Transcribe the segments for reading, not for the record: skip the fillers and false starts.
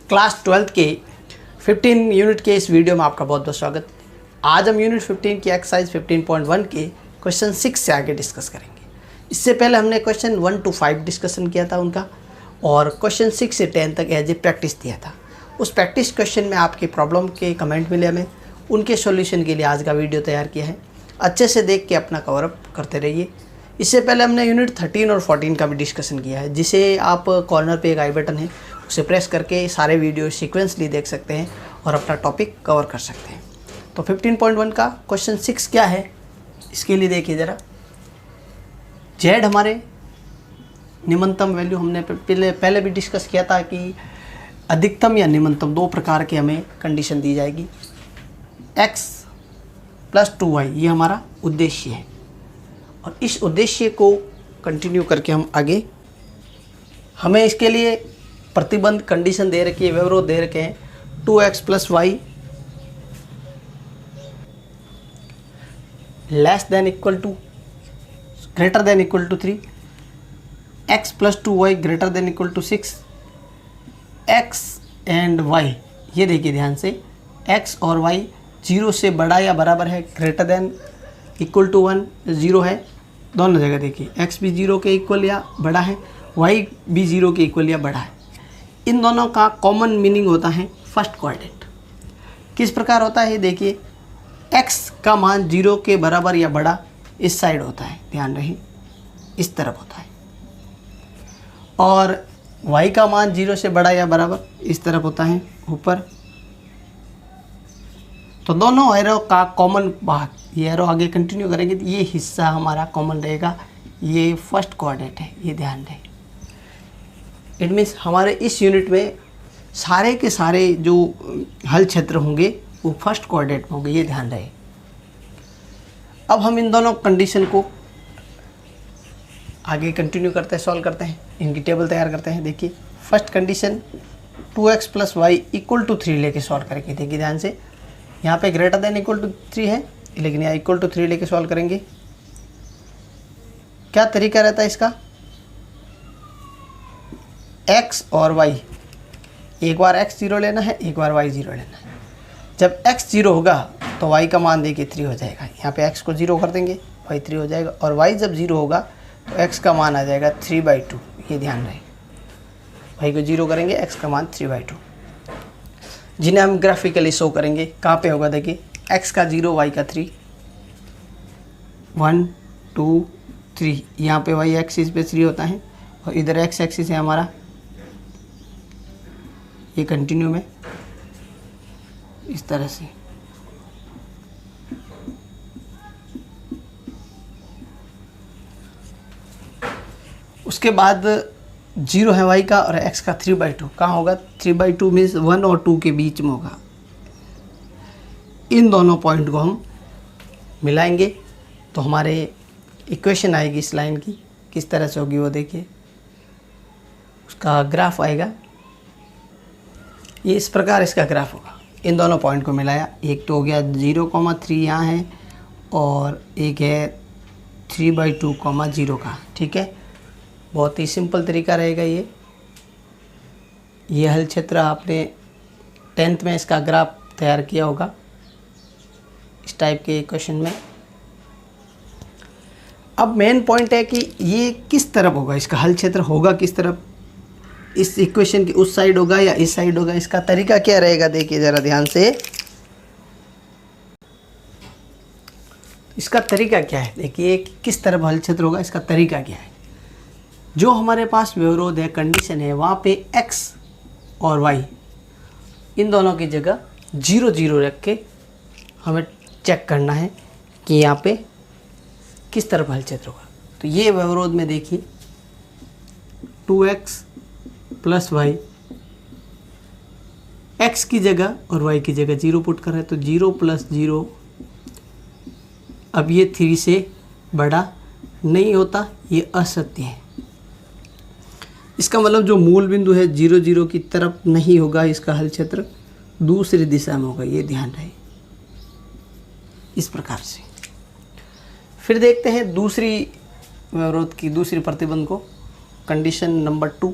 Class 12th के 15 unit के इस वीडियो में आपका बहुत बहुत स्वागत। आज हम यूनिट 15 की एक्सरसाइज 15.1 के क्वेश्चन 6 से आगे डिस्कस करेंगे। इससे पहले हमने क्वेश्चन 1 to 5 डिस्कशन किया था उनका, और क्वेश्चन 6 से 10 तक एज ए प्रैक्टिस दिया था। उस प्रैक्टिस क्वेश्चन में आपकी प्रॉब्लम के कमेंट मिले हमें, उनके सॉल्यूशन के लिए आज का वीडियो तैयार किया है। अच्छे से देख के अपना कवर अप करते रहिए। इससे पहले हमने यूनिट 13 और 14 का भी डिस्कशन किया है, जिसे आप कॉर्नर पे एक आई बटन है उसे प्रेस करके सारे वीडियो सीक्वेंसली देख सकते हैं और अपना टॉपिक कवर कर सकते हैं। तो 15.1 का क्वेश्चन 6 क्या है, इसके लिए देखिए ज़रा। जेड हमारे निम्नतम वैल्यू हमने पहले भी डिस्कस किया था कि अधिकतम या निम्नतम दो प्रकार के हमें कंडीशन दी जाएगी। x + 2y ये हमारा उद्देश्य है, और इस उद्देश्य को कंटिन्यू करके हम आगे, हमें इसके लिए प्रतिबंध कंडीशन दे रखी है, व्यवरोध दे रखे हैं। 2x + y > 3, x + 2y > 6, x and y ये देखिए ध्यान से, x और y 0 से बड़ा या बराबर है, > 1 0 है, दोनों जगह देखिए x भी 0 के इक्वल या बड़ा है, y भी 0 के इक्वल या बड़ा है। इन दोनों का कॉमन मीनिंग होता है फर्स्ट क्वाड्रेंट। किस प्रकार होता है देखिए, x का मान 0 के बराबर या बड़ा इस साइड होता है, ध्यान रहे इस तरफ होता है, और y का मान 0 से बड़ा या बराबर इस तरफ होता है ऊपर। तो दोनों एरो का कॉमन भाग, ये एरो आगे कंटिन्यू करेंगे तो ये हिस्सा हमारा कॉमन रहेगा, ये फर्स्ट क्वाड्रेंट है, ये ध्यान रहे। इट मीन्स हमारे इस यूनिट में सारे के सारे जो हल क्षेत्र होंगे वो फर्स्ट क्वाड्रेंट में होंगे, ये ध्यान रहे। अब हम इन दोनों कंडीशन को आगे कंटिन्यू करते हैं, सॉल्व करते हैं, इनकी टेबल तैयार करते हैं। देखिए फर्स्ट कंडीशन 2x + y = 3 लेके सॉल्व करेंगे। देखिए ध्यान से, यहाँ पे > 3 है, लेकिन यहाँ =3 लेके सॉल्व करेंगे। क्या तरीका रहता है इसका, x और y, एक बार x 0 लेना है, एक बार y 0 लेना है। जब x 0 होगा तो y का मान देखिए 3 हो जाएगा, यहाँ पे x को 0 कर देंगे, y 3 हो जाएगा, और y जब 0 होगा तो x का मान आ जाएगा 3/2, ये ध्यान रहे। y को 0 करेंगे, x का मान 3/2, जिन्हें हम ग्राफिकली शो करेंगे। कहाँ पे होगा देखिए, x का 0, y का 3, 1 2 3, यहाँ पे y एक्सिस पे 3 होता है, और इधर x एक्सिस है हमारा, ये कंटिन्यू में इस तरह से। उसके बाद 0 है y का, और x का 3/2 कहाँ होगा, 3/2 मीन्स 1 और 2 के बीच में होगा। इन दोनों पॉइंट को हम मिलाएंगे तो हमारे इक्वेशन आएगी इस लाइन की। किस तरह से होगी वो देखिए, उसका ग्राफ आएगा, ये इस प्रकार इसका ग्राफ होगा। इन दोनों पॉइंट को मिलाया, एक तो हो गया 0,3 यहाँ है, और एक है 3/2, 0 का, ठीक है। बहुत ही सिंपल तरीका रहेगा ये हल क्षेत्र आपने 10th में इसका ग्राफ तैयार किया होगा इस टाइप के क्वेश्चन में। अब मेन पॉइंट है कि ये किस तरफ होगा, इसका हल क्षेत्र होगा किस तरफ, इस इक्वेशन की उस साइड होगा या इस साइड होगा, इसका तरीका क्या रहेगा देखिए ज़रा ध्यान से। इसका तरीका क्या है देखिए, किस तरफ हल क्षेत्र होगा, इसका तरीका क्या है। जो हमारे पास व्यवरोध है, कंडीशन है, वहाँ पे x और y इन दोनों की जगह 0 0 रख के हमें चेक करना है कि यहाँ पे किस तरफ हल क्षेत्र होगा। तो ये व्यवरोध में देखिए 2x + y, x की जगह और y की जगह 0 पुट कर रहे हैं, तो 0 + 0, अब ये 3 से बड़ा नहीं होता, ये असत्य है। इसका मतलब जो मूल बिंदु है 0 0 की तरफ नहीं होगा, इसका हल क्षेत्र दूसरी दिशा में होगा, ये ध्यान रहे इस प्रकार से। फिर देखते हैं दूसरी व्यवरोध की दूसरी प्रतिबंध को, condition number 2,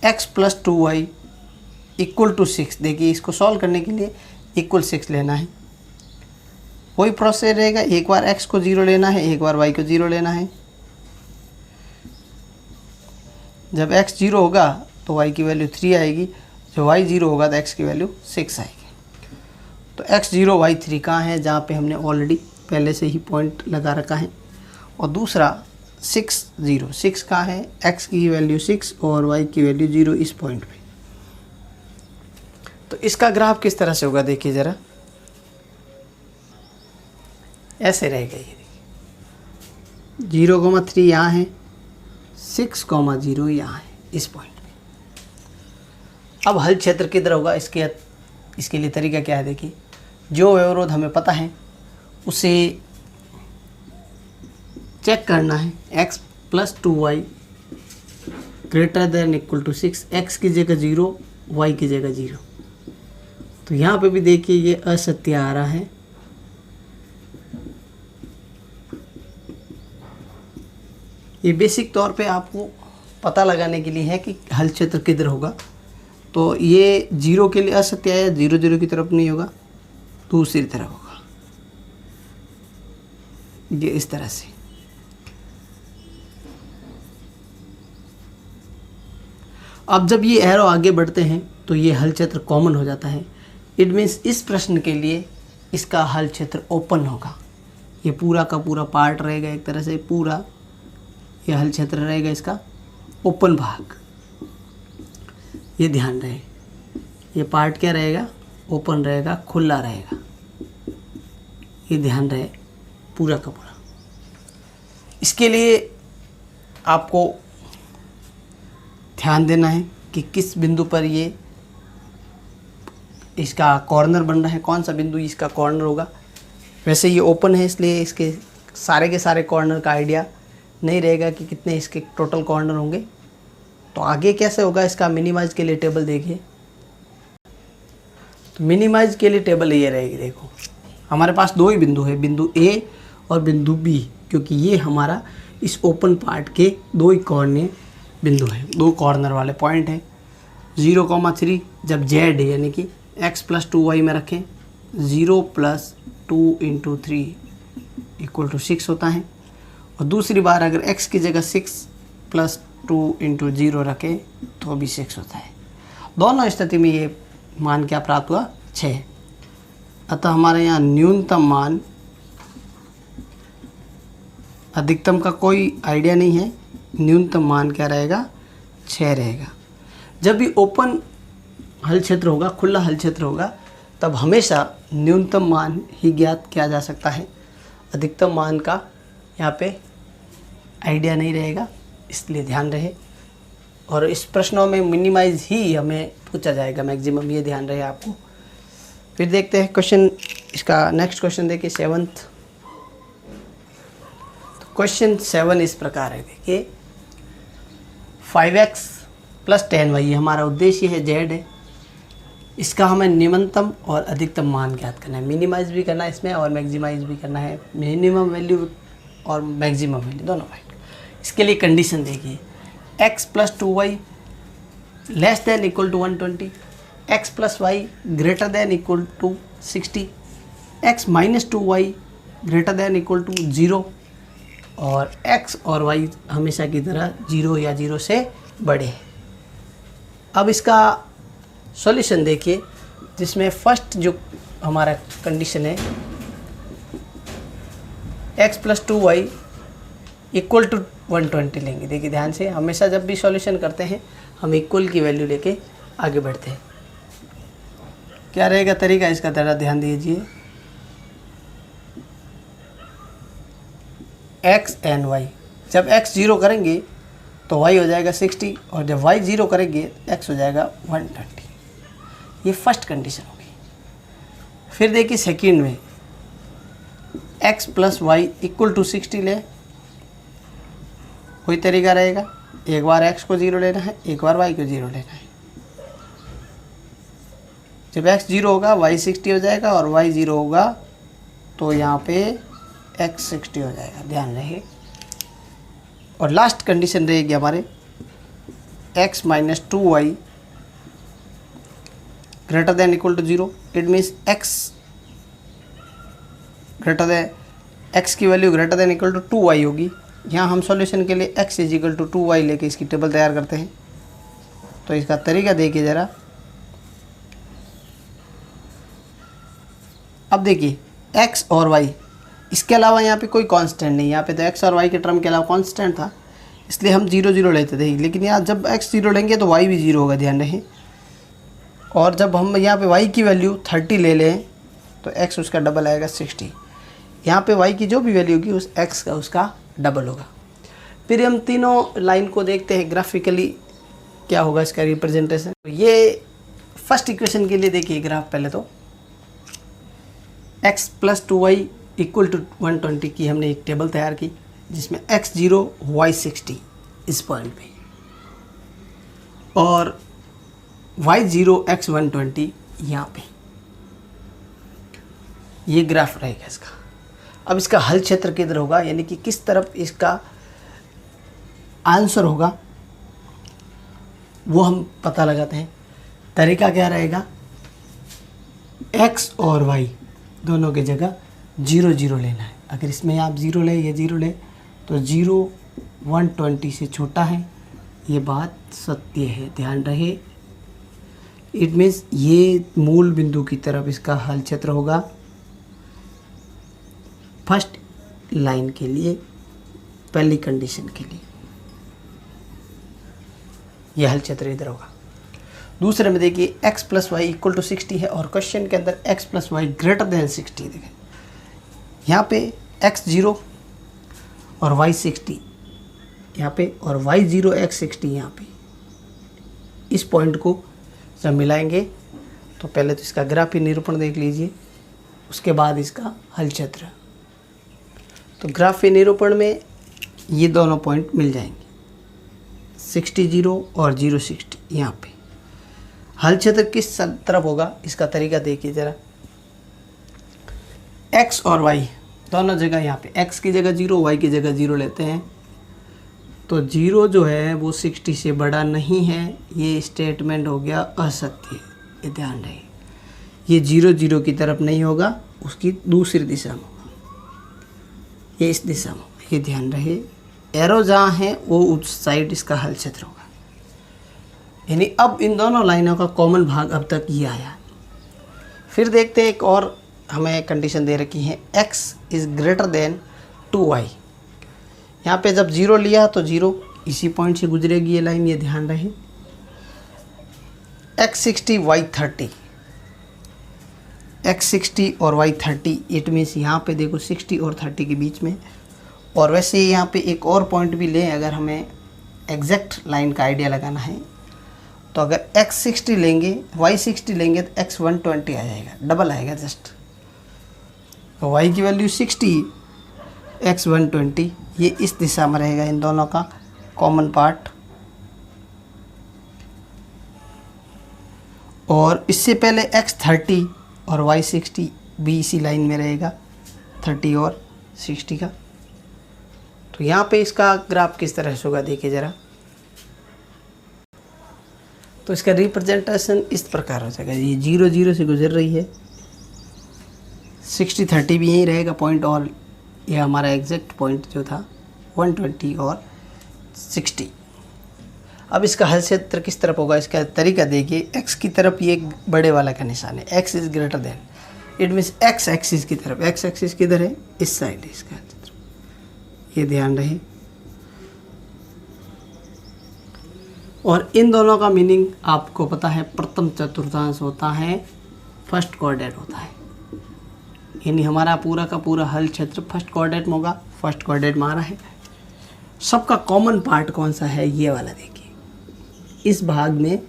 x + 2y equal to 6। देखिए इसको सॉल्व करने के लिए इक्वल 6 लेना है। वही प्रोसेस रहेगा, एक बार x को 0 लेना है, एक बार y को 0 लेना है। जब x 0 होगा तो y की वैल्यू 3 आएगी, जब y 0 होगा तो x की वैल्यू 6 आएगी। तो x 0 y 3 कहाँ है, जहाँ पे हमने ऑलरेडी पहले से ही पॉइंट लगा रखा है। और दूसरा 6 0 6 कहाँ है, x की वैल्यू 6 और y की वैल्यू 0 इस पॉइंट पे। तो इसका ग्राफ किस तरह से होगा देखिए ज़रा, ऐसे रहेगा। ये देखिए 0,3 यहाँ है, 6,0 यहाँ है इस पॉइंट पे। अब हल क्षेत्र किधर होगा, इसके लिए तरीका क्या है देखिए, जो अवरोध हमें पता है उसे चेक करना है। x + 2y > 6, x की जगह 0, y की जगह 0। तो यहाँ पे भी देखिए ये असत्य आ रहा है, ये बेसिक तौर पे आपको पता लगाने के लिए है कि हल क्षेत्र किधर होगा। तो ये 0 के लिए असत्य है, 0 0 की तरफ नहीं होगा, दूसरी तरफ होगा, ये इस तरह से। अब जब ये एरो आगे बढ़ते हैं तो ये हल क्षेत्र कॉमन हो जाता है। इट मीन्स इस प्रश्न के लिए इसका हल क्षेत्र ओपन होगा, ये पूरा का पूरा पार्ट रहेगा, एक तरह से पूरा ये हल क्षेत्र रहेगा इसका ओपन भाग। ये ध्यान रहे, ये पार्ट क्या रहेगा, ओपन रहेगा, खुला रहेगा, ये ध्यान रहे पूरा का पूरा। इसके लिए आपको ध्यान देना है कि किस बिंदु पर ये इसका कॉर्नर बन रहा है, कौन सा बिंदु इसका कॉर्नर होगा। वैसे ये ओपन है इसलिए इसके सारे के सारे कॉर्नर का आइडिया नहीं रहेगा कि कितने इसके टोटल कॉर्नर होंगे। तो आगे कैसे होगा इसका मिनिमाइज के लिए टेबल देखिए। तो मिनिमाइज के लिए टेबल ये रहेगी, देखो हमारे पास दो ही बिंदु है, बिंदु A और बिंदु B, क्योंकि ये हमारा इस ओपन पार्ट के दो ही कॉर्नर बिंदु है, दो कॉर्नर वाले पॉइंट है। 0,3 जब z है यानी कि x + 2y में रखें, 0 + 2 × 3 = 6 होता है। और दूसरी बार अगर x की जगह 6 + 2 × 0 रखें तो भी 6 होता है। दोनों स्थिति में ये मान क्या प्राप्त हुआ, 6। अतः हमारे यहाँ न्यूनतम मान, अधिकतम का कोई आइडिया नहीं है, न्यूनतम मान क्या रहेगा, 6 रहेगा। जब भी ओपन हल क्षेत्र होगा, खुला हल क्षेत्र होगा, तब हमेशा न्यूनतम मान ही ज्ञात किया जा सकता है, अधिकतम मान का यहाँ पे आइडिया नहीं रहेगा, इसलिए ध्यान रहे। और इस प्रश्नों में मिनिमाइज ही हमें पूछा जाएगा, मैक्सिमम, ये ध्यान रहे आपको। फिर देखते हैं क्वेश्चन, इसका नेक्स्ट क्वेश्चन देखिए 7th। तो क्वेश्चन 7 इस प्रकार है, देखिए 5x + 10y, ये हमारा उद्देश्य है, z है। इसका हमें न्यूनतम और अधिकतम मान ज्ञात करना है, मिनिमाइज भी करना है इसमें और मैक्सिमाइज भी करना है, मिनिमम वैल्यू और मैक्सिमम वैल्यू दोनों वैल्यू। इसके लिए कंडीशन देखिए, x + 2y < = 120, x + y > 60, x - 2y > 0 और x और y हमेशा की तरह 0 या 0 से बड़े हैं। अब इसका सॉल्यूशन देखिए, जिसमें फर्स्ट जो हमारा कंडीशन है, x + 2y = 120 लेंगे। देखिए ध्यान से, हमेशा जब भी सॉल्यूशन करते हैं हम इक्वल की वैल्यू लेके आगे बढ़ते हैं। क्या रहेगा तरीका इसका, ज़रा ध्यान दीजिए। x and y, जब x 0 करेंगे तो y हो जाएगा 60 और जब y 0 करेंगे x हो जाएगा 120। ये फर्स्ट कंडीशन होगी। फिर देखिए सेकंड में, x + y = 60 ले, कोई तरीका रहेगा, एक बार x को 0 लेना है, एक बार y को 0 लेना है। जब x 0 होगा y 60 हो जाएगा और y 0 होगा तो यहाँ पे x 60 हो जाएगा, ध्यान रहे। और लास्ट कंडीशन रहेगी हमारे, x - 2y greater than equal to 0, it means x greater than x की value greater than equal to 2y होगी। यहाँ हम सॉल्यूशन के लिए x is equal to 2y लेके इसकी टेबल तैयार करते हैं। तो इसका तरीका देखिए ज़रा। अब देखिए x और y, इसके अलावा यहाँ पे कोई कांस्टेंट नहीं, यहाँ पे तो x और y के टर्म के अलावा कांस्टेंट था, इसलिए हम 0 0 लेते थे। लेकिन यहाँ जब x 0 लेंगे तो y भी 0 होगा, ध्यान रखें। और जब हम यहाँ पे y की वैल्यू 30 ले लें तो x उसका डबल आएगा 60। यहाँ पे y की जो भी वैल्यू होगी उस x का उसका डबल होगा। फिर हम तीनों लाइन को देखते हैं ग्राफिकली क्या होगा इसका रिप्रेजेंटेशन। ये फर्स्ट इक्वेशन के लिए देखिए ग्राफ। पहले तो x plus 2y equal to 120 की हमने एक टेबल तैयार की, जिसमें x 0 y 60 इस पॉइंट पे, और y 0 x 120 यहाँ पे। ये ग्राफ रहेगा इसका। अब इसका हल क्षेत्र किधर होगा, यानी कि किस तरफ इसका आंसर होगा, वो हम पता लगाते हैं। तरीका क्या रहेगा, x और y दोनों की जगह 0 0 लेना है। अगर इसमें आप 0 ले, ये 0 ले, तो 0 120 से छोटा है, ये बात सत्य है, ध्यान रहे। इट मीन्स ये मूल बिंदु की तरफ इसका हल क्षेत्र होगा फर्स्ट लाइन के लिए, पहली कंडीशन के लिए यह हल क्षेत्र इधर होगा। दूसरे में देखिए x plus Y equal to 60 है, और क्वेश्चन के अंदर x plus Y greater than 60। देखें यहाँ पे x 0 और y 60 यहाँ पे, और y 0 x 60 यहाँ पे। इस पॉइंट को जब मिलाएंगे तो पहले तो इसका ग्राफी निरूपण देख लीजिए, उसके बाद इसका हल क्षेत्र। तो ग्राफी निरूपण में ये दोनों पॉइंट मिल जाएंगे, 60 0 और 0 60 यहाँ पे। हल क्षेत्र किस तरफ होगा, इसका तरीका देखिए ज़रा। x और y दोनों जगह, यहाँ पे x की जगह 0, y की जगह 0 लेते हैं, तो 0 जो है वो 60 से बड़ा नहीं है, ये स्टेटमेंट हो गया असत्य। ये ध्यान रहे, ये 0 0 की तरफ नहीं होगा, उसकी दूसरी दिशा में होगा, ये इस दिशा में, ये ध्यान रहे। एरो जहाँ है वो उस साइड इसका हल क्षेत्र होगा। यानी अब इन दोनों लाइनों का कॉमन भाग अब तक ये आया। फिर देखते हैं एक और हमें कंडीशन दे रखी है, x is greater than 2y। यहाँ पे जब 0 लिया तो 0 इसी पॉइंट से गुजरेगी ये लाइन, ये ध्यान रहे। x 60 y 30, x 60 और y 30, इट मीन्स यहाँ पे देखो 60 और 30 के बीच में। और वैसे ही यहाँ पे एक और पॉइंट भी लें, अगर हमें एग्जैक्ट लाइन का आइडिया लगाना है, तो अगर x 60 लेंगे y 60 लेंगे तो x 120 आ जाएगा, डबल आएगा जस्ट। तो y की वैल्यू 60, x 120, ये इस दिशा में रहेगा इन दोनों का कॉमन पार्ट। और इससे पहले x 30 और y 60 भी इसी लाइन में रहेगा, 30 और 60 का। तो यहाँ पे इसका ग्राफ किस तरह से होगा देखिए ज़रा। तो इसका रिप्रेजेंटेशन इस प्रकार हो जाएगा, ये 0 0 से गुजर रही है, 60 30 भी यहीं रहेगा पॉइंट, और ये हमारा एग्जैक्ट पॉइंट जो था 120 और 60। अब इसका हल क्षेत्र किस तरफ होगा, इसका तरीका देखिए। x की तरफ ये बड़े वाला का निशान है, x is greater than, it means x axis की तरफ। x एक्सिस किधर है, इस साइड है इसका हल क्षेत्र, ये ध्यान रहे। और इन दोनों का मीनिंग आपको पता है, प्रथम चतुर्थांश होता है, फर्स्ट कोऑर्डिनेट होता है। यानी हमारा पूरा का पूरा हल क्षेत्र फर्स्ट कोऑर्डिनेट में होगा, फर्स्ट कोऑर्डिनेट में आ रहा है। सबका कॉमन पार्ट कौन सा है, ये वाला देखिए। इस भाग में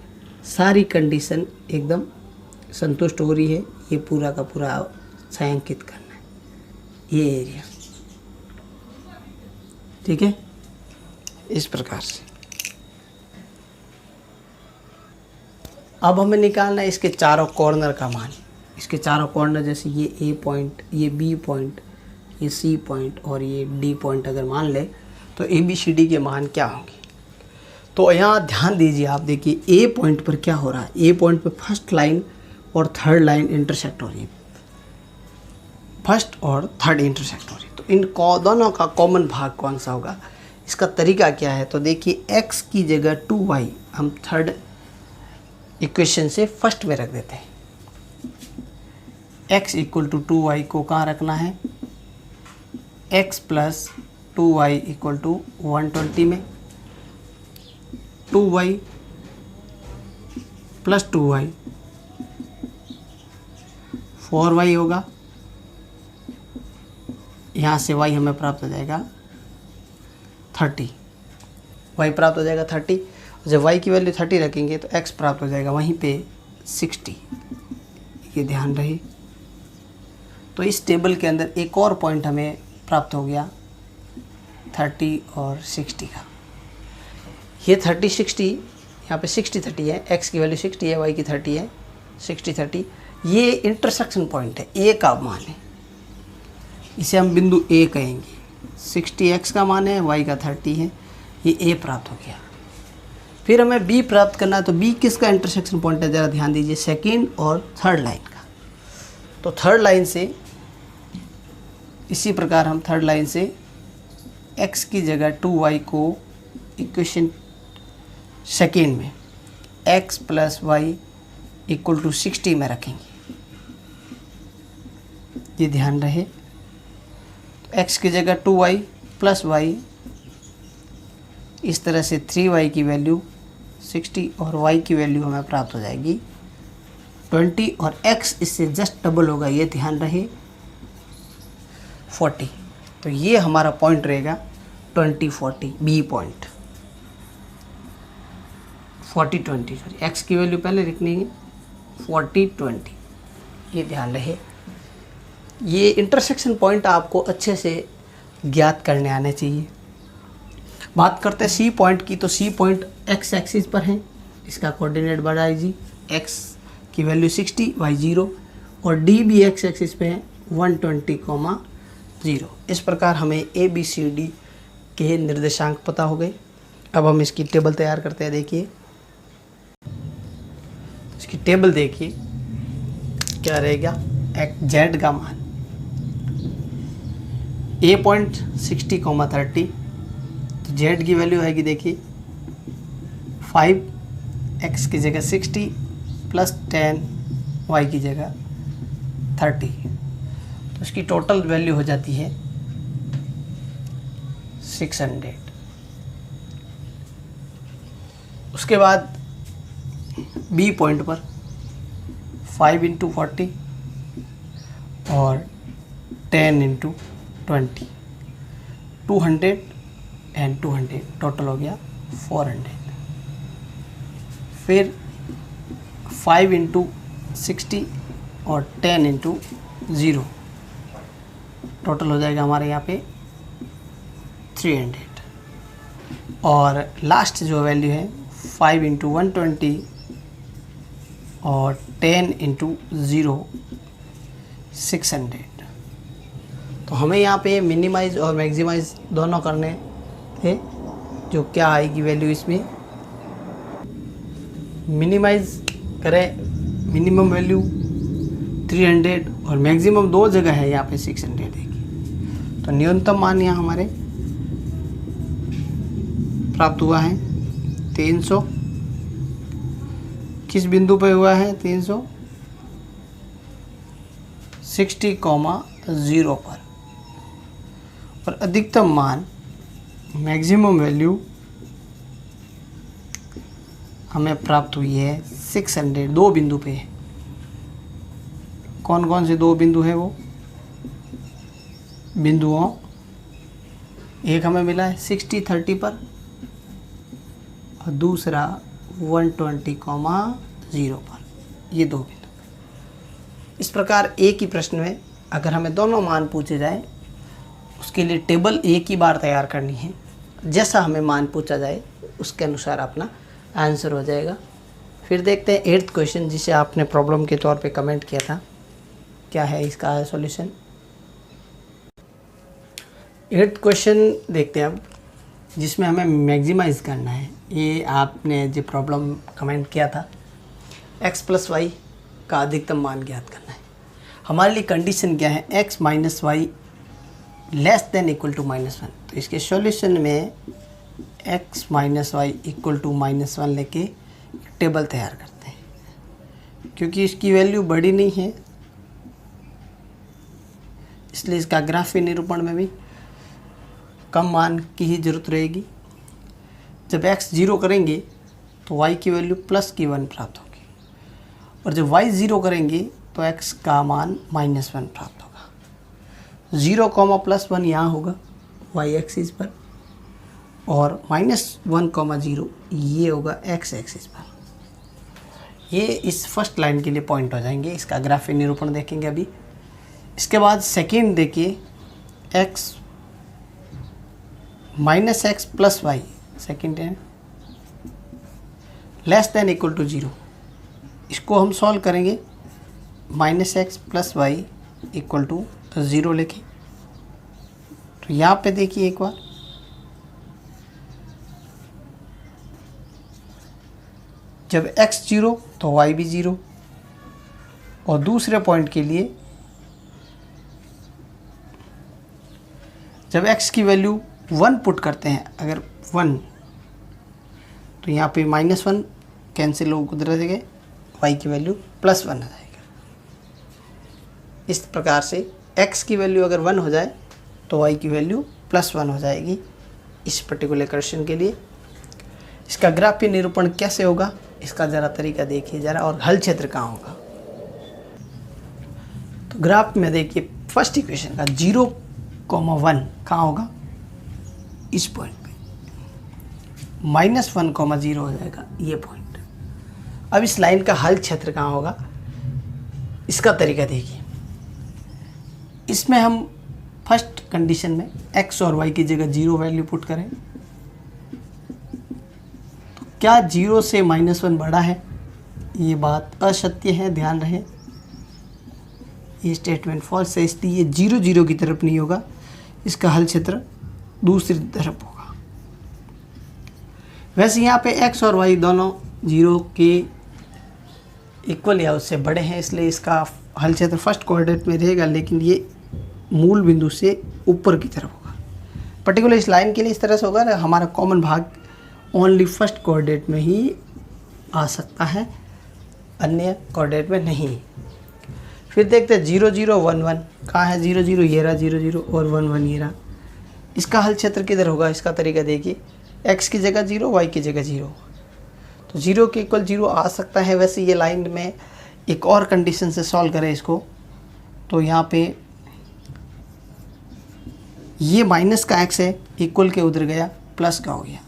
सारी कंडीशन एकदम संतुष्ट हो रही है, ये पूरा का पूरा छायांकित करना है, ये एरिया, ठीक है, इस प्रकार से। अब हमें निकालना है इसके चारों कॉर्नर का मान। इसके चारों कॉर्नर जैसे ये ए पॉइंट, ये बी पॉइंट, ये सी पॉइंट और ये डी पॉइंट अगर मान ले तो ए बी सी डी के मान क्या होंगे। तो यहाँ ध्यान दीजिए आप, देखिए ए पॉइंट पर क्या हो रहा है। ए पॉइंट पर फर्स्ट लाइन और थर्ड लाइन इंटरसेक्ट हो रही है, फर्स्ट और थर्ड इंटरसेक्ट हो रही है, तो इन दोनों का कॉमन भाग कौन सा होगा? इसका तरीका क्या है? तो देखिए x की जगह 2y हम थर्ड इक्वेशन से फर्स्ट में रख देते हैं। x इक्वल टू 2y को कहाँ रखना है? x plus 2y equal to 120 में, 2y प्लस 2y 4y होगा, यहाँ से y हमें प्राप्त हो जाएगा 30, y प्राप्त हो जाएगा 30। जब y की वैल्यू 30 रखेंगे तो x प्राप्त हो जाएगा वहीं पे 60, ये ध्यान रहे। तो इस टेबल के अंदर एक और पॉइंट हमें प्राप्त हो गया 30 और 60 का। ये 30 60, यहाँ पे 60 30 है, x की वैल्यू 60 है, y की 30 है, 60 30, ये इंटरसेक्शन पॉइंट है, a का मान है, इसे हम बिंदु a कहेंगे। 60 x का मान है, y का 30 है, ये a प्राप्त हो गया। फिर हमें b प्राप्त करना है, तो b किसका इंटरसेक्शन पॉइंट है? ज़रा ध्यान दीजिए, सेकेंड और थर्ड लाइन का। तो थर्ड लाइन से इसी प्रकार हम थर्ड लाइन से x की जगह 2y को इक्वेशन सेकेंड में x plus Y equal to 60 में रखेंगे, ये ध्यान रहे। x की जगह 2y प्लस वाई, इस तरह से 3y की वैल्यू 60 और y की वैल्यू हमें प्राप्त हो जाएगी 20 और x इससे जस्ट डबल होगा, ये ध्यान रहे 40। तो ये हमारा पॉइंट रहेगा 20 40, बी पॉइंट 40 20, सॉरी x की वैल्यू पहले लिखनी है 40 20, ये ध्यान रहे। ये इंटरसेक्शन पॉइंट आपको अच्छे से ज्ञात करने आने चाहिए। बात करते हैं सी पॉइंट की, तो सी पॉइंट x एक्सिस पर है, इसका कोऑर्डिनेट बढ़ाई जी, x की वैल्यू 60 y 0 और d भी x एक्सिस पे है 120, 0। इस प्रकार हमें ABCD के निर्देशांक पता हो गए। अब हम इसकी टेबल तैयार करते हैं। देखिए इसकी टेबल देखिए क्या रहेगा, z का मान a पॉइंट 60, 30, तो z की वैल्यू आएगी देखिए 5, x की जगह 60 प्लस 10, y की जगह 30, तो इसकी टोटल वैल्यू हो जाती है 600। उसके बाद बी पॉइंट पर 5 × 40 और 10 × 20, 200 एंड 200, टोटल हो गया 400। फिर 5 × 60 और 10 × 0, टोटल हो जाएगा हमारे यहाँ पे 300। और लास्ट जो वैल्यू है 5 × 120 और 10 × 0, 600। तो हमें यहाँ पे मिनिमाइज और मैक्सिमाइज दोनों करने थे। जो क्या आएगी वैल्यू इसमें, मिनिमाइज करें, मिनिमम वैल्यू 300 और मैक्सिमम दो जगह है यहाँ पे 600 देखिए। तो न्यूनतम मान यहाँ हमारे प्राप्त हुआ है 300, किस बिंदु पे हुआ है 300, 60,0 पर। और अधिकतम मान मैक्सिमम वैल्यू हमें प्राप्त हुई है 600, दो बिंदु पे है। कौन कौन से दो बिंदु हैं वो बिंदुओं, एक हमें मिला है 60 30 पर और दूसरा 120,0 पर, ये दो बिंदु। इस प्रकार एक ही प्रश्न में अगर हमें दोनों मान पूछे जाए, उसके लिए टेबल एक ही बार तैयार करनी है, जैसा हमें मान पूछा जाए उसके अनुसार अपना आंसर हो जाएगा। फिर देखते हैं 8th क्वेश्चन, जिसे आपने प्रॉब्लम के तौर पे कमेंट किया था, क्या है इसका सॉल्यूशन। 8th क्वेश्चन देखते हैं अब, जिसमें हमें मैक्सिमाइज़ करना है। ये आपने जो प्रॉब्लम कमेंट किया था, x + y का अधिकतम मान ज्ञात करना है। हमारे लिए कंडीशन क्या है, x minus y less than equal to -1। तो इसके सॉल्यूशन में x minus y equal to -1 लेके एक टेबल तैयार करते हैं। क्योंकि इसकी वैल्यू बड़ी नहीं है इसलिए इसका ग्राफीय निरूपण में भी कम मान की ही जरूरत रहेगी। जब x 0 करेंगे तो y की वैल्यू प्लस की 1 प्राप्त होगी, और जब y 0 करेंगे तो x का मान -1 प्राप्त होगा। 0, +1 यहाँ होगा y एक्सिस पर, और -1, 0 ये होगा x एक्सिस पर। ये इस फर्स्ट लाइन के लिए पॉइंट हो जाएंगे। इसका ग्राफीय निरूपण देखेंगे अभी। इसके बाद सेकेंड देखिए, x -x + y सेकेंड है लेस देन इक्वल टू 0। इसको हम सॉल्व करेंगे -x + y इक्वल टू 0 लेके। तो यहाँ पे देखिए एक बार, जब x 0 तो y भी 0, और दूसरे पॉइंट के लिए जब x की वैल्यू 1 पुट करते हैं, अगर 1 तो यहाँ पे -1 कैंसिल हो उधर गए, y की वैल्यू +1 आ जाएगा। इस प्रकार से x की वैल्यू अगर 1 हो जाए तो y की वैल्यू +1 हो जाएगी इस पर्टिकुलर क्वेश्चन के लिए। इसका ग्राफीय निरूपण कैसे होगा, इसका ज़रा तरीका देखिए ज़रा, और हल क्षेत्र कहाँ होगा। तो ग्राफ में देखिए फर्स्ट इक्वेशन का 0,1 कहाँ होगा, इस पॉइंट पे। -1, 0 हो जाएगा ये पॉइंट। अब इस लाइन का हल क्षेत्र कहाँ होगा, इसका तरीका देखिए। इसमें हम फर्स्ट कंडीशन में x और y की जगह 0 वैल्यू पुट करें, तो क्या 0 से -1 बड़ा है, ये बात असत्य है, ध्यान रहे। ये स्टेटमेंट फॉल्स है, इसलिए 0, 0 की तरफ नहीं होगा। इसका हल क्षेत्र दूसरी तरफ होगा। वैसे यहाँ पे x और y दोनों 0 के इक्वल या उससे बड़े हैं, इसलिए इसका हल क्षेत्र फर्स्ट कोऑर्डिनेट में रहेगा, लेकिन ये मूल बिंदु से ऊपर की तरफ होगा। पर्टिकुलर इस लाइन के लिए इस तरह से होगा, हमारा कॉमन भाग ओनली फर्स्ट कोऑर्डिनेट में ही आ सकता है, अन्य कोऑर्डिनेट में नहीं। फिर देखते हैं 0, 0, 1, 1 कहाँ है, 0, 0 ये रहा, 0, 0 और 1, 1 ये रहा। इसका हल क्षेत्र किधर होगा, इसका तरीका देखिए। x की जगह 0, y की जगह 0, तो 0 के इक्वल 0 आ सकता है। वैसे ये लाइन में एक और कंडीशन से सॉल्व करें इसको, तो यहाँ पे ये माइनस का x है, इक्वल के उधर गया, प्लस का हो गया।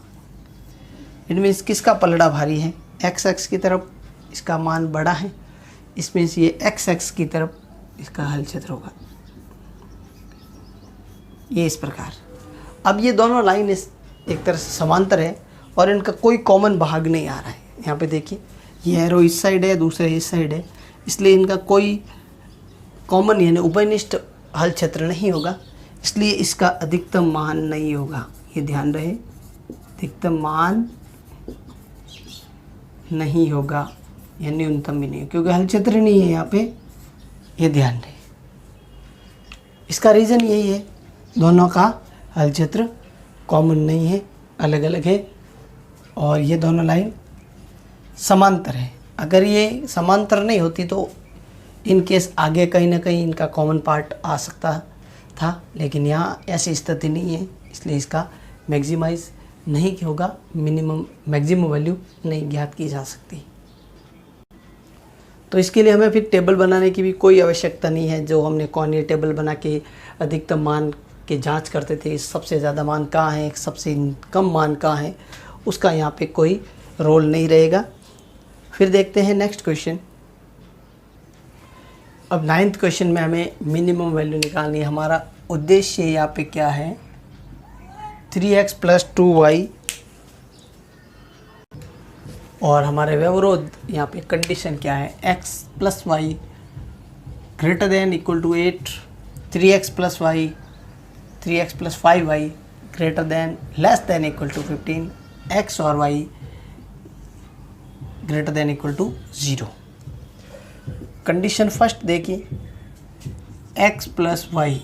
इट मीन्स किसका पलड़ा भारी है, x की तरफ इसका मान बड़ा है, इसमें ये x की तरफ इसका हल क्षेत्र होगा, ये इस प्रकार। अब ये दोनों लाइन इस एक तरह से समांतर है और इनका कोई कॉमन भाग नहीं आ रहा है। यहाँ पे देखिए ये एरो इस साइड है, दूसरा इस साइड है, इसलिए इनका कोई कॉमन यानी उभयनिष्ठ हल क्षेत्र नहीं होगा, इसलिए इसका अधिकतम मान नहीं होगा। ये ध्यान रहे, अधिकतम मान नहीं होगा या न्यूनतम भी नहीं, क्योंकि हल क्षेत्र नहीं है यहाँ पे, ये ध्यान रहे। इसका रीज़न यही है, दोनों का हल क्षेत्र कॉमन नहीं है, अलग अलग है, और ये दोनों लाइन समांतर है। अगर ये समांतर नहीं होती तो इन केस आगे कहीं ना कहीं इनका कॉमन पार्ट आ सकता था, लेकिन यहाँ ऐसी स्थिति नहीं है, इसलिए इसका मैक्सिमाइज नहीं होगा, मैक्सिमम वैल्यू नहीं ज्ञात की जा सकती। तो इसके लिए हमें फिर टेबल बनाने की भी कोई आवश्यकता नहीं है। जो हमने कॉर्नर टेबल बना के अधिकतम मान की जांच करते थे, सबसे ज़्यादा मान कहाँ है, सबसे कम मान कहाँ है, उसका यहाँ पे कोई रोल नहीं रहेगा। फिर देखते हैं नेक्स्ट क्वेश्चन। अब 9th क्वेश्चन में हमें मिनिमम वैल्यू निकालनी है। हमारा उद्देश्य यहाँ पे क्या है, 3x + 2y, और हमारे व्यवरोध यहाँ पे कंडीशन क्या है, x + y > 8, 3x + y 3x + 5y > 15, x और y > 0। कंडीशन फर्स्ट देखिए, x plus Y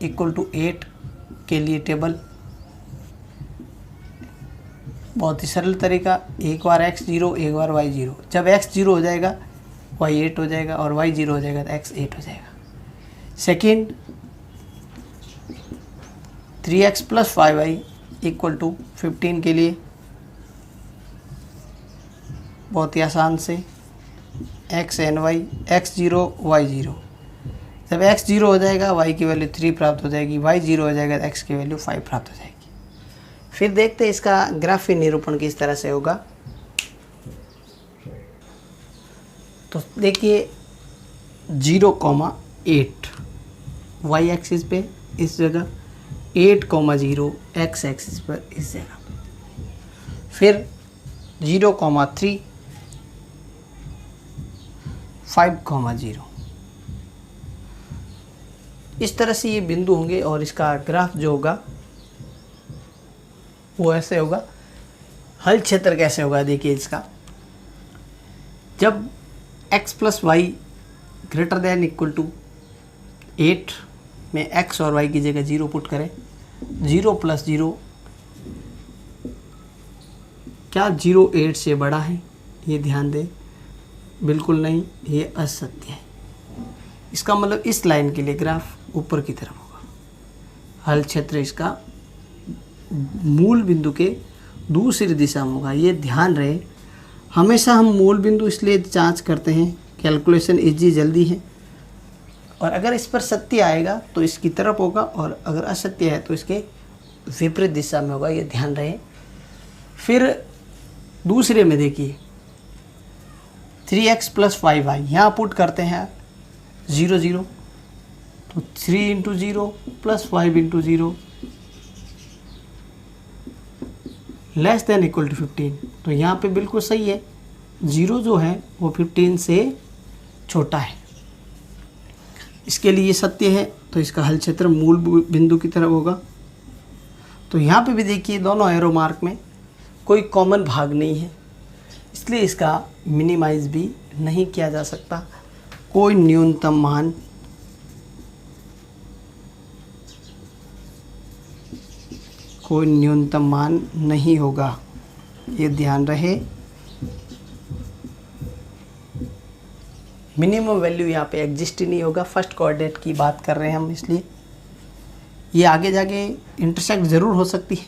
equal to 8 के लिए टेबल बहुत ही सरल तरीका, एक बार x 0 एक बार y 0। जब x 0 हो जाएगा y 8 हो जाएगा और y 0 हो जाएगा तो x 8 हो जाएगा। Second 3x plus 5y equal to 15 के लिए बहुत ही आसान से x and y, x 0 y 0। जब x 0 हो जाएगा y की वैल्यू 3 प्राप्त हो जाएगी, y 0 हो जाएगा तो x की वैल्यू 5 प्राप्त हो जाएगी। फिर देखते हैं इसका ग्राफीय निरूपण किस तरह से होगा। तो देखिए 0,8 y एक्सिस पे इस जगह, 8,0 x एक्सिस पर इस जगह पे, फिर 0,3 5,0। इस तरह से ये बिंदु होंगे और इसका ग्राफ जो होगा वो ऐसे होगा। हल क्षेत्र कैसे होगा देखिए इसका, जब x plus Y greater than equal to 8 में x और y की जगह 0 पुट करें, 0 प्लस 0 क्या 0 8 से बड़ा है? ये ध्यान दें, बिल्कुल नहीं, ये असत्य है। इसका मतलब इस लाइन के लिए ग्राफ ऊपर की तरफ होगा। हल क्षेत्र इसका मूल बिंदु के दूसरी दिशा में होगा। ये ध्यान रहे, हमेशा हम मूल बिंदु इसलिए जांच करते हैं, कैलकुलेशन इजी जल्दी है, और अगर इस पर सत्य आएगा तो इसकी तरफ होगा और अगर असत्य है तो इसके विपरीत दिशा में होगा, ये ध्यान रहे। फिर दूसरे में देखिए 3x प्लस 5y, यहाँ पुट करते हैं 0 0, तो 3 into 0 plus 5 into 0 less than equal to 15। तो यहाँ पे बिल्कुल सही है, 0 जो है वो 15 से छोटा है, इसके लिए ये सत्य है। तो इसका हल क्षेत्र मूल बिंदु की तरफ होगा। तो यहाँ पे भी देखिए दोनों एरो मार्क में कोई कॉमन भाग नहीं है, इसलिए इसका मिनिमाइज भी नहीं किया जा सकता। कोई न्यूनतम मान नहीं होगा, ये ध्यान रहे। मिनिमम वैल्यू यहाँ पे एग्जिस्ट ही नहीं होगा। फर्स्ट कोऑर्डिनेट की बात कर रहे हैं हम, इसलिए ये आगे जाके इंटरसेक्ट ज़रूर हो सकती है,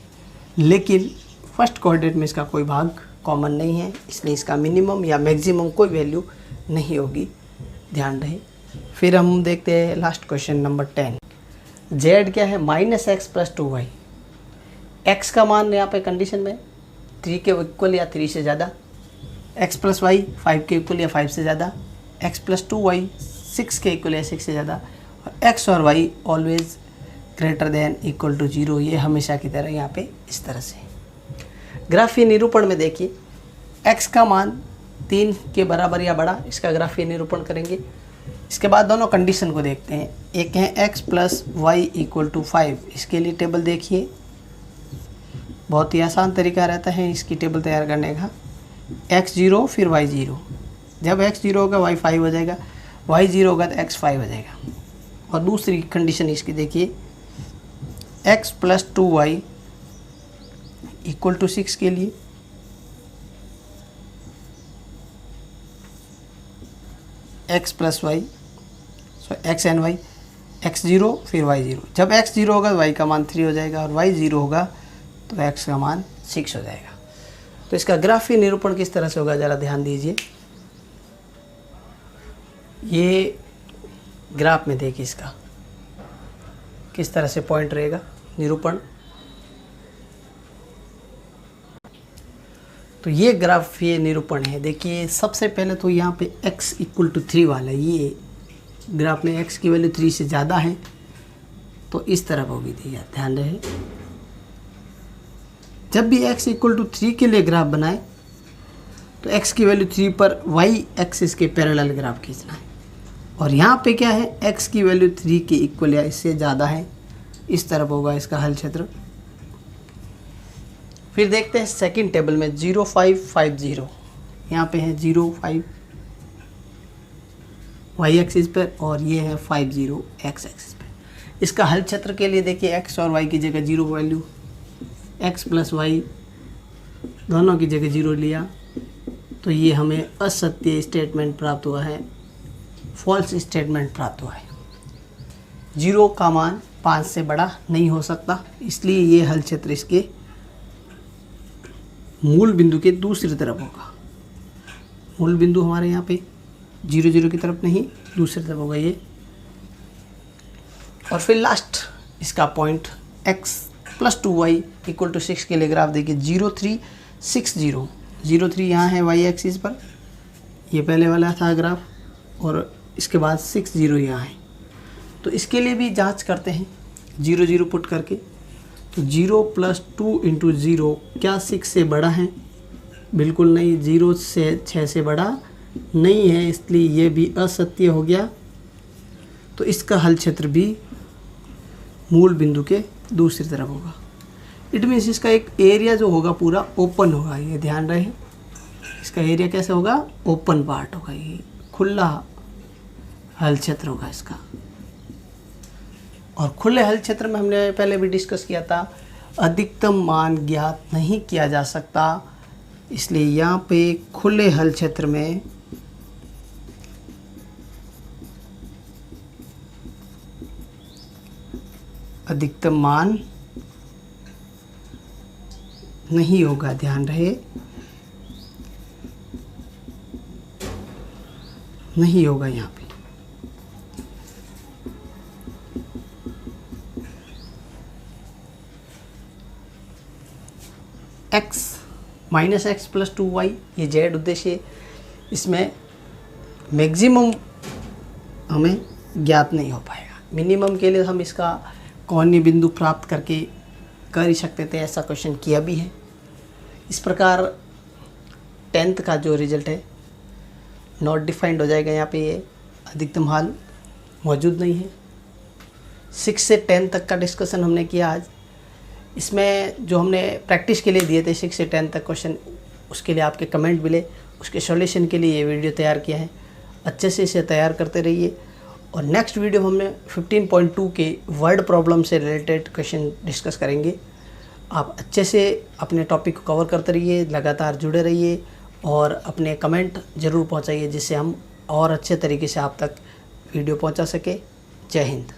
लेकिन फर्स्ट कोऑर्डिनेट में इसका कोई भाग कॉमन नहीं है, इसलिए इसका मिनिमम या मैक्सिमम कोई वैल्यू नहीं होगी, ध्यान रहे। फिर हम देखते हैं लास्ट क्वेश्चन नंबर 10। z क्या है? -x plus 2y। x का मान यहाँ पे कंडीशन में 3 के इक्वल या 3 से ज़्यादा, x प्लस वाई 5 के इक्वल या 5 से ज़्यादा, x प्लस 2y 6 के इक्वल या 6 से ज़्यादा, और x और y always greater than equal to 0। ये हमेशा की तरह यहाँ पे इस तरह से। ग्राफीय निरूपण में देखिए x का मान 3 के बराबर या बड़ा, इसका ग्राफीय निरूपण करेंगे। इसके बाद दोनों कंडीशन को देखते हैं। एक है x plus Y equal to 5, इसके लिए टेबल देखिए, बहुत ही आसान तरीका रहता है इसकी टेबल तैयार करने का। x 0 फिर y 0, जब x 0 होगा y 5 हो जाएगा, y 0 होगा तो x 5 हो जाएगा। और दूसरी कंडीशन इसकी देखिए, x plus 2y equal to 6 के लिए x plus y, x and y, x 0 फिर y 0, जब x 0 होगा तो y का मान 3 हो जाएगा और y 0 होगा तो x का मान 6 हो जाएगा। तो इसका ग्राफीय निरूपण किस तरह से होगा ज़रा ध्यान दीजिए। ये ग्राफ में देखिए इसका किस तरह से पॉइंट रहेगा निरूपण। तो ये ग्राफीय निरूपण है। देखिए सबसे पहले तो यहाँ पे x इक्वल टू 3 वाला, ये ग्राफ में x की वैल्यू 3 से ज़्यादा है तो इस तरफ होगी, ध्यान रहे। जब भी x इक्वल टू 3 के लिए ग्राफ बनाए तो x की वैल्यू 3 पर y एक्सिस के पैरेलल ग्राफ खींचना है, और यहाँ पे क्या है, x की वैल्यू 3 के इक्वल या इससे ज़्यादा है, इस तरफ होगा इसका हल क्षेत्र। फिर देखते हैं सेकंड टेबल में 0 5 5 0, यहाँ पे है 0 5, वाई एक्सिस पर और ये है 50 एक्स एक्सिस पर। इसका हल क्षेत्र के लिए देखिए एक्स और वाई की जगह 0 वैल्यू, एक्स प्लस वाई दोनों की जगह 0 लिया तो ये हमें असत्य स्टेटमेंट प्राप्त हुआ है, फॉल्स स्टेटमेंट प्राप्त हुआ है। 0 का मान 5 से बड़ा नहीं हो सकता, इसलिए ये हल क्षेत्र इसके मूल बिंदु के दूसरी तरफ होगा। मूल बिंदु हमारे यहाँ पे 0 0 की तरफ नहीं, दूसरी तरफ होगा ये। और फिर लास्ट इसका point x plus 2y equal to 6 के लिए ग्राफ देखिए 0 3 6 0। 0 3 यहाँ है y एक्सिस पर, ये पहले वाला था ग्राफ, और इसके बाद 6 0 यहाँ है। तो इसके लिए भी जांच करते हैं 0 0 पुट करके। तो 0 प्लस 2 इंटू 0 क्या 6 से बड़ा है? बिल्कुल नहीं, 0 से 6 से बड़ा नहीं है, इसलिए ये भी असत्य हो गया। तो इसका हल क्षेत्र भी मूल बिंदु के दूसरी तरफ होगा। इट मीन्स इसका एक एरिया जो होगा पूरा ओपन होगा, ये ध्यान रहे। इसका एरिया कैसे होगा? ओपन पार्ट होगा, ये खुला हल क्षेत्र होगा इसका। और खुले हल क्षेत्र में हमने पहले भी डिस्कस किया था, अधिकतम मान ज्ञात नहीं किया जा सकता, इसलिए यहाँ पे खुले हल क्षेत्र में अधिकतम मान नहीं होगा, ध्यान रहे, नहीं होगा यहाँ पे। x minus x plus 2y ये जेड उद्देश्य, इसमें मैक्सिमम हमें ज्ञात नहीं हो पाएगा। मिनिमम के लिए हम इसका कोणीय बिंदु प्राप्त करके कर ही सकते थे, ऐसा क्वेश्चन किया भी है। इस प्रकार 10th का जो रिजल्ट है नॉट डिफाइंड हो जाएगा, यहाँ पे ये अधिकतम हल मौजूद नहीं है। 6 से 10 तक का डिस्कशन हमने किया आज। इसमें जो हमने प्रैक्टिस के लिए दिए थे 6 से 10 तक क्वेश्चन, उसके लिए आपके कमेंट मिले, उसके सॉल्यूशन के लिए ये वीडियो तैयार किया है। अच्छे से इसे तैयार करते रहिए। और नेक्स्ट वीडियो में हमने 15.2 के वर्ड प्रॉब्लम से रिलेटेड क्वेश्चन डिस्कस करेंगे। आप अच्छे से अपने टॉपिक को कवर करते रहिए, लगातार जुड़े रहिए और अपने कमेंट ज़रूर पहुंचाइए, जिससे हम और अच्छे तरीके से आप तक वीडियो पहुंचा सके। जय हिंद।